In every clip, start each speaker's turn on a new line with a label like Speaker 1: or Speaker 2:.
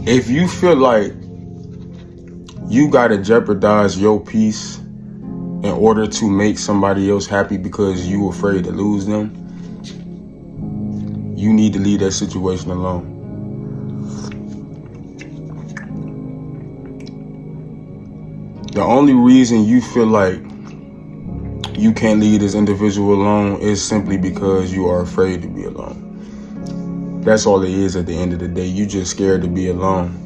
Speaker 1: If you feel like you gotta jeopardize your peace in order to make somebody else happy because you afraid to lose them, you need to leave that situation alone. The only reason you feel like you can't leave this individual alone is simply because you are afraid to be alone. That's all it is at the end of the day. You just scared to be alone.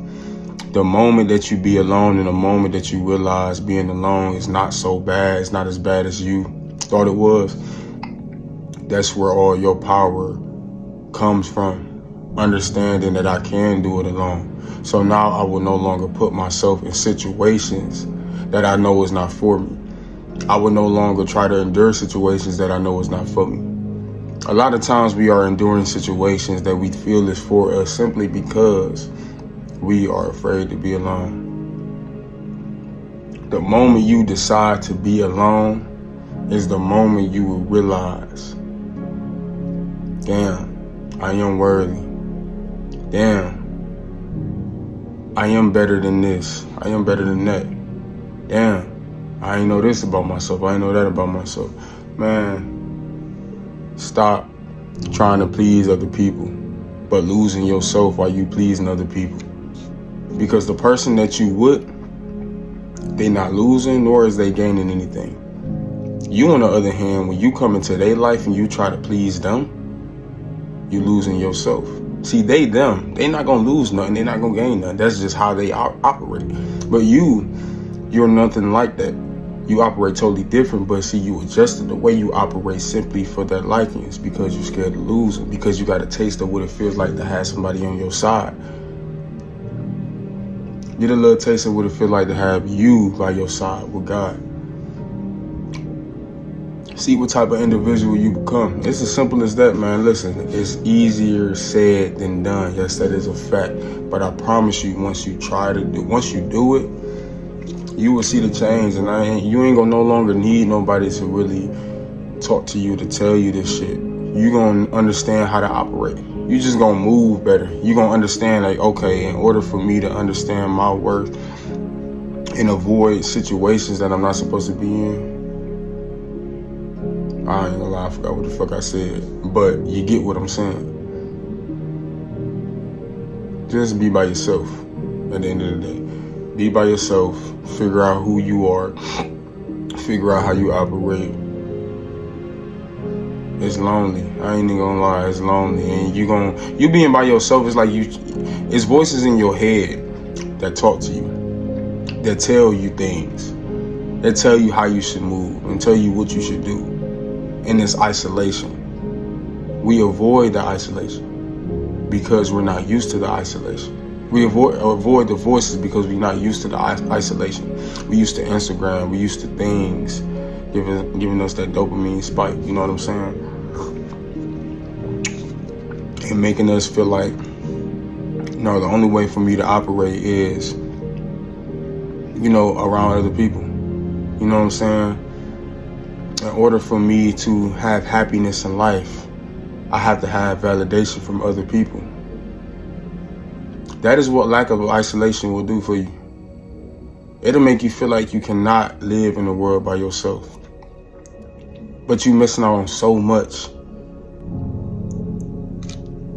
Speaker 1: The moment that you be alone and the moment that you realize being alone is not so bad, it's not as bad as you thought it was, that's where all your power comes from. Understanding that I can do it alone. So now I will no longer put myself in situations that I know is not for me. I will no longer try to endure situations that I know is not for me. A lot of times we are enduring situations that we feel is for us simply because we are afraid to be alone. The moment you decide to be alone is the moment you will realize, damn, I am worthy. Damn, I am better than this. I am better than that. Damn, I ain't know this about myself. I ain't know that about myself. Man, stop trying to please other people, but losing yourself while you pleasing other people. Because the person that you with, they not losing, nor is they gaining anything. You, on the other hand, when you come into their life and you try to please them, you losing yourself. See, they not gonna lose nothing. They not gonna gain nothing. That's just how they operate. But you're nothing like that. You operate totally different, but see, you adjusted the way you operate simply for that liking. It's because you're scared of losing, because you got a taste of what it feels like to have somebody on your side. Get a little taste of what it feels like to have you by your side with God. See what type of individual you become. It's as simple as that, man. Listen, it's easier said than done. Yes, that is a fact. But I promise you, once you do it, you will see the change. And you ain't gonna no longer need nobody to really talk to you, to tell you this shit. You gonna understand how to operate. You just gonna move better. You gonna understand, like, okay, in order for me to understand my worth and avoid situations that I'm not supposed to be in, I ain't gonna lie, I forgot what the fuck I said, but you get what I'm saying. Just be by yourself at the end of the day. Be by yourself, figure out who you are, figure out how you operate. It's lonely. I ain't even gonna lie, it's lonely. And you being by yourself is like it's voices in your head that talk to you, that tell you things, that tell you how you should move and tell you what you should do. In this isolation, we avoid the isolation because we're not used to the isolation. We avoid the voices because we're not used to the isolation. We used to Instagram, we used to things giving us that dopamine spike, you know what I'm saying? And making us feel like, no, the only way for me to operate is, around other people. You know what I'm saying? In order for me to have happiness in life, I have to have validation from other people. That is what lack of isolation will do for you. It'll make you feel like you cannot live in the world by yourself. But you're missing out on so much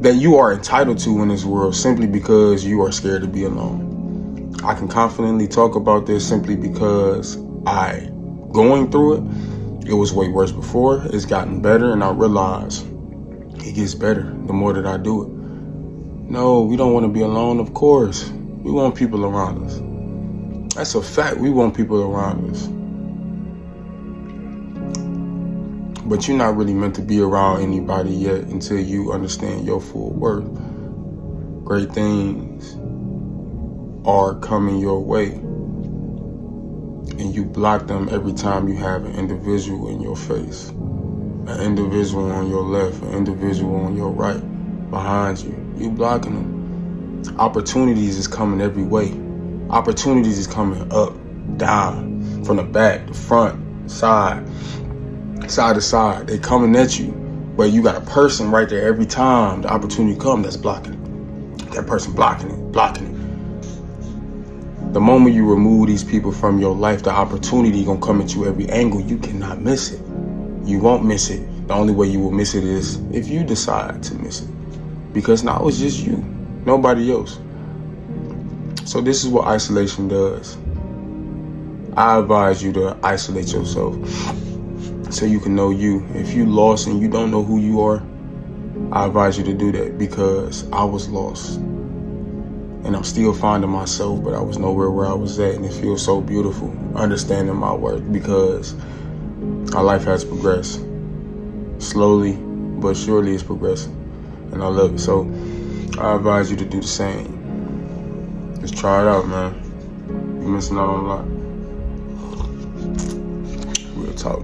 Speaker 1: that you are entitled to in this world simply because you are scared to be alone. I can confidently talk about this simply because going through it, it was way worse before. It's gotten better, and I realize it gets better the more that I do it. No, we don't want to be alone, of course. We want people around us. That's a fact. We want people around us. But you're not really meant to be around anybody yet until you understand your full worth. Great things are coming your way. And you block them every time you have an individual in your face, an individual on your left, an individual on your right, behind you. You blocking them. Opportunities is coming every way. Opportunities is coming up, down, from the back, the front, side to side. They coming at you, but you got a person right there every time the opportunity comes that's blocking it. That person blocking it. The moment you remove these people from your life, the opportunity gonna come at you every angle. You cannot miss it. You won't miss it. The only way you will miss it is if you decide to miss it. Because now it's just you, nobody else. So this is what isolation does. I advise you to isolate yourself so you can know you. If you lost and you don't know who you are, I advise you to do that, because I was lost. And I'm still finding myself, but I was nowhere where I was at. And it feels so beautiful understanding my worth, because our life has progressed. Slowly, but surely it's progressing. And I love it. So I advise you to do the same. Just try it out, man. You're missing out on a lot. Real talk.